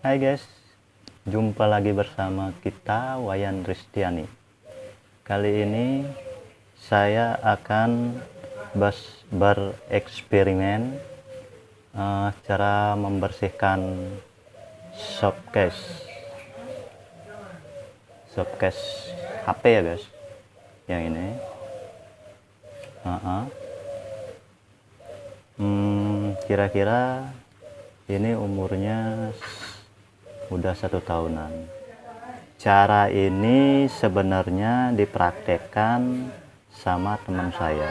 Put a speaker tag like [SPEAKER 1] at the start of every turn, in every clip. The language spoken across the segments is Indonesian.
[SPEAKER 1] Hai guys, jumpa lagi bersama kita Wayan Ristiani. Kali ini saya akan bereksperimen cara membersihkan softcase HP ya guys. Yang ini kira-kira ini umurnya udah 1 tahunan. Cara ini sebenarnya dipraktekkan sama teman saya.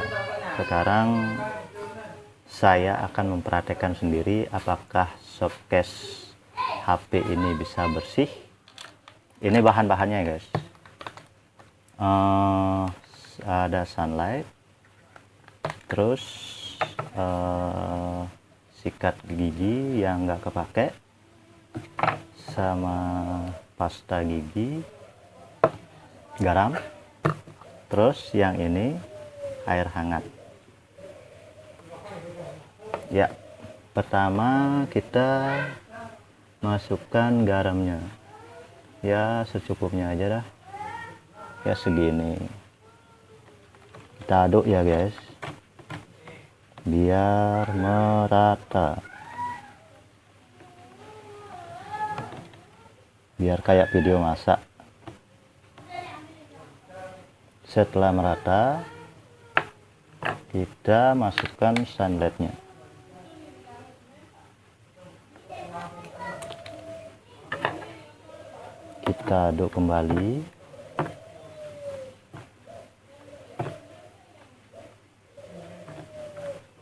[SPEAKER 1] Sekarang saya akan mempraktekkan sendiri apakah softcase HP ini bisa bersih. Ini bahan-bahannya guys. Ada sunlight, terus sikat gigi yang nggak kepake, sama pasta gigi, garam, terus yang ini air hangat. Ya, pertama kita masukkan garamnya ya secukupnya aja dah, ya segini. Kita aduk ya guys biar merata, biar kayak video masak. Setelah merata, kita masukkan sunlightnya. Kita aduk kembali.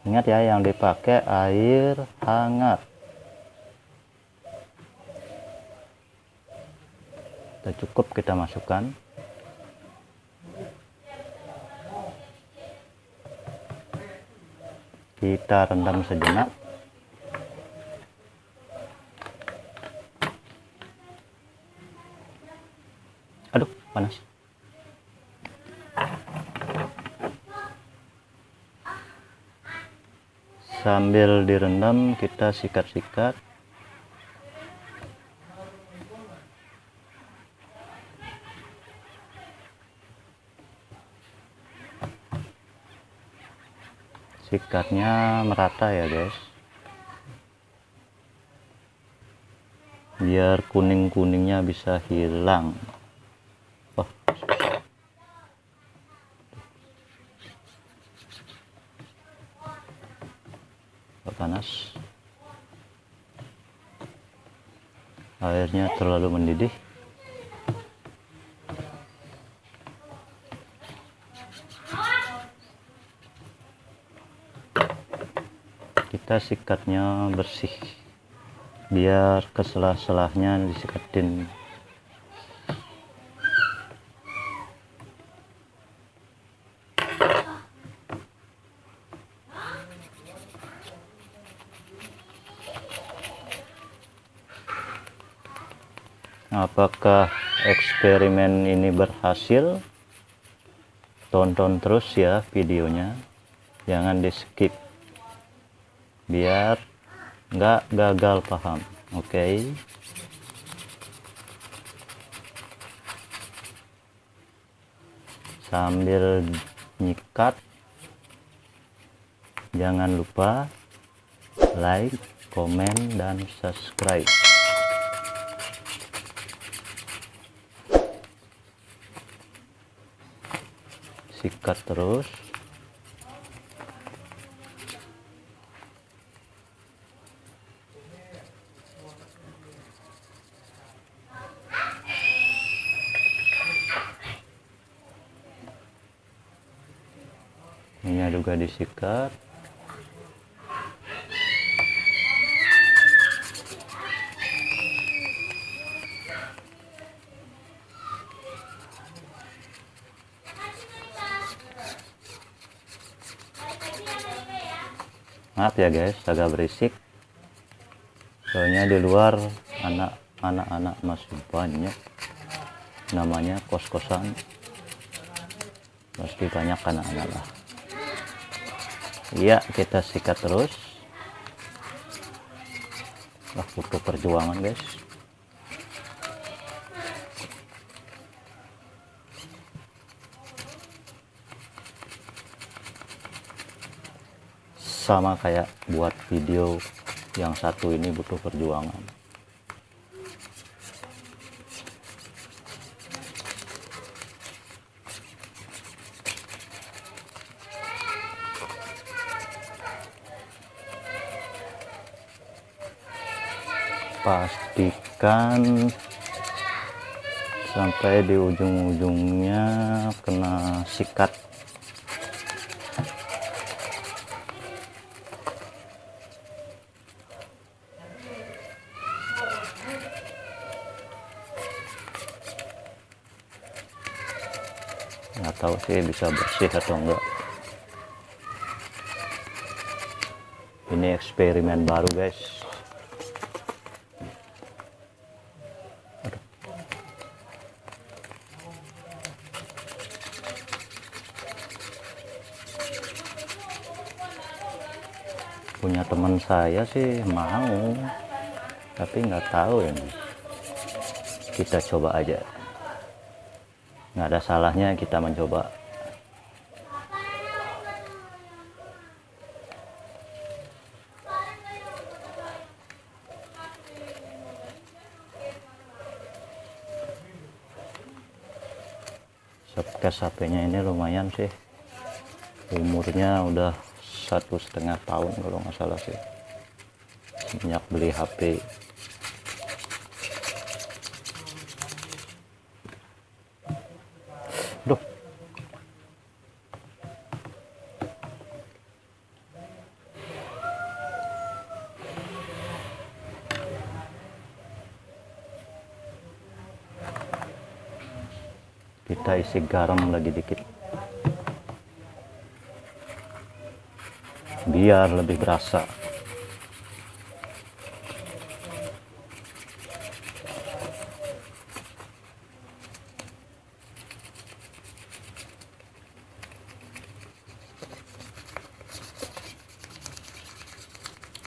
[SPEAKER 1] Ingat ya, yang dipakai air hangat. Cukup kita masukkan. Kita rendam sejenak. Aduh, panas. Sambil direndam kita sikat-sikat. Sikatnya merata ya guys, biar kuning-kuningnya bisa hilang. Oh, panas, airnya terlalu mendidih. Kita sikatnya bersih biar ke selah-selahnya disikatin. Apakah eksperimen ini berhasil? Tonton terus ya videonya, jangan di skip biar nggak gagal paham. Oke. Sambil nyikat, jangan lupa like, komen, dan subscribe. Sikat terus. Ini juga disikat. Maaf ya guys, agak berisik. Soalnya di luar anak-anak masih banyak. Namanya kos-kosan, pasti banyak anak-anak lah. Iya, kita sikat terus. Wah, butuh perjuangan guys. sama kayak buat video yang satu ini, butuh perjuangan. Pastikan sampai di ujung-ujungnya kena sikat. Nggak tahu sih bisa bersih atau enggak. Ini eksperimen baru guys. Punya teman saya sih mau, tapi nggak tahu ini. Kita coba aja, nggak ada salahnya kita mencoba. Shopcase HP-nya ini lumayan sih, umurnya udah 1,5 tahun kalau nggak salah sih, sejak beli HP. Duh, kita isi garam lagi dikit biar lebih berasa.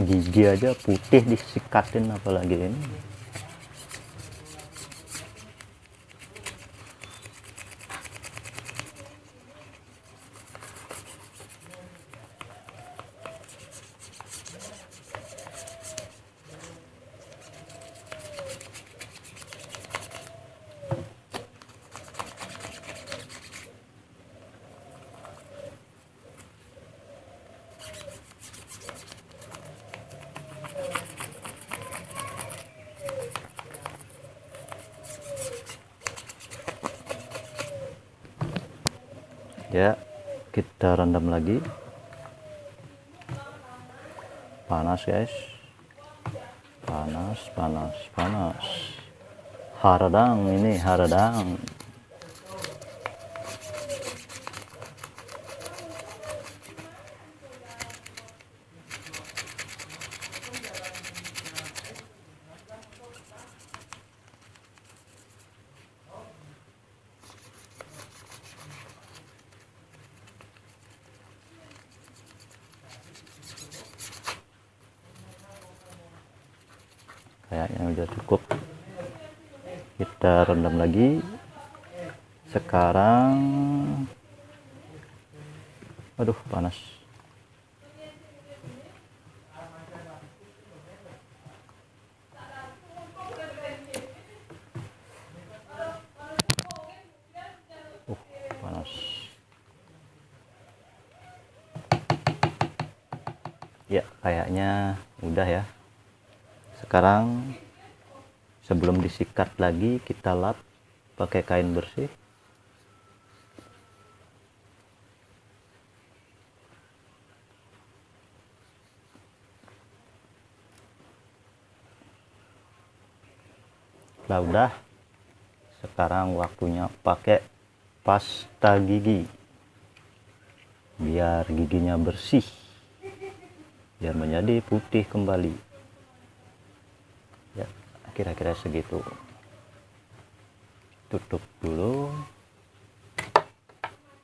[SPEAKER 1] Gigi aja putih disikatin, apalagi ini. Ya, kita rendam lagi. Panas guys, panas panas panas. Haradang ini, haradang. Kayaknya udah cukup, kita rendam lagi. Sekarang aduh panas. Panas ya, kayaknya udah ya. Sekarang sebelum disikat lagi, kita lap pakai kain bersih. Nah, udah. Sekarang waktunya pakai pasta gigi biar giginya bersih, biar menjadi putih kembali. Ya, kira-kira segitu. Tutup dulu.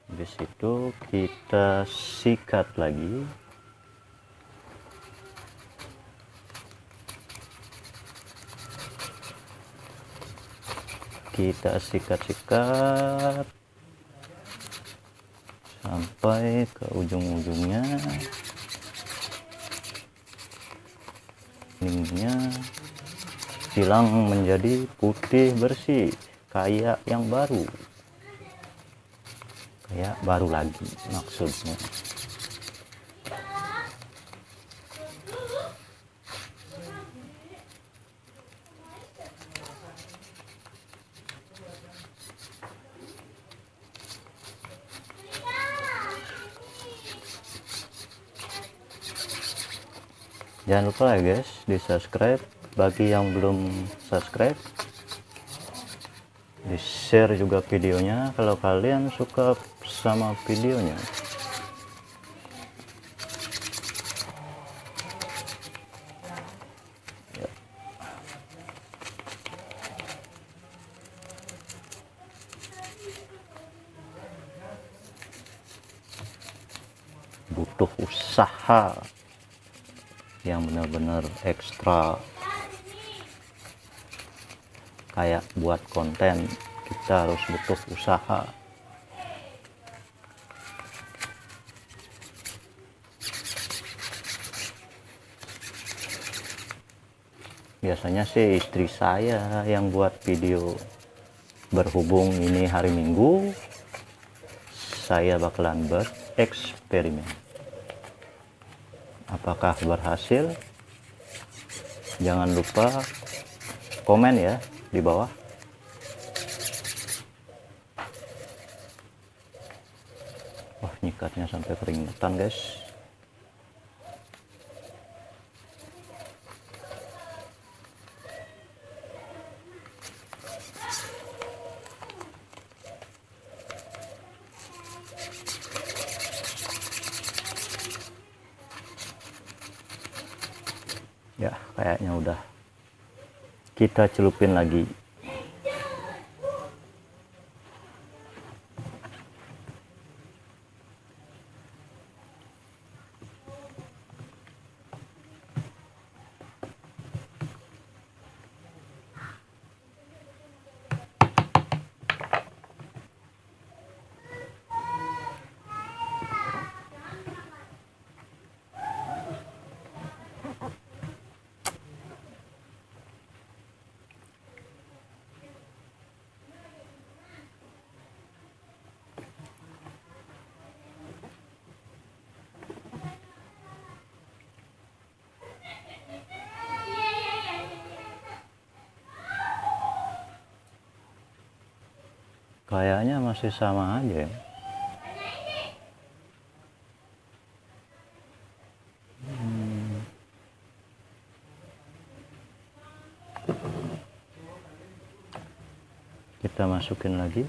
[SPEAKER 1] Habis itu kita sikat lagi. Kita sikat-sikat sampai ke ujung-ujungnya. kuningnya hilang menjadi putih bersih, kayak yang baru, kayak baru lagi maksudnya. Jangan lupa ya guys, di subscribe bagi yang belum subscribe, di share juga videonya kalau kalian suka sama videonya. Ya. Butuh usaha yang benar-benar ekstra, kayak buat konten kita harus butuh usaha. Biasanya sih istri saya yang buat video, berhubung ini hari Minggu, saya bakalan bereksperimen. Apakah berhasil? Jangan lupa komen ya di bawah. Wah, nyikatnya sampai keringetan guys. Ya, kayaknya udah. Kita celupin lagi. Kayaknya masih sama aja ya. Kita masukin lagi.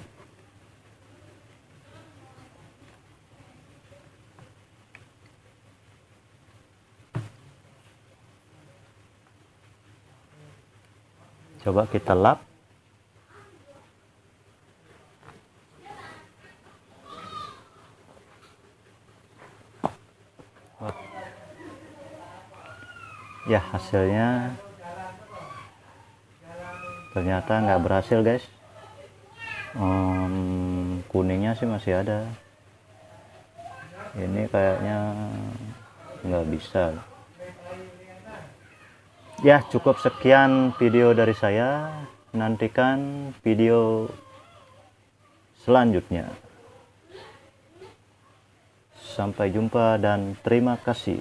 [SPEAKER 1] Coba kita lap. Ya, hasilnya ternyata nggak berhasil guys. Kuningnya sih masih ada. Ini kayaknya nggak bisa. Ya, cukup sekian video dari saya. Nantikan video selanjutnya. Sampai jumpa dan terima kasih.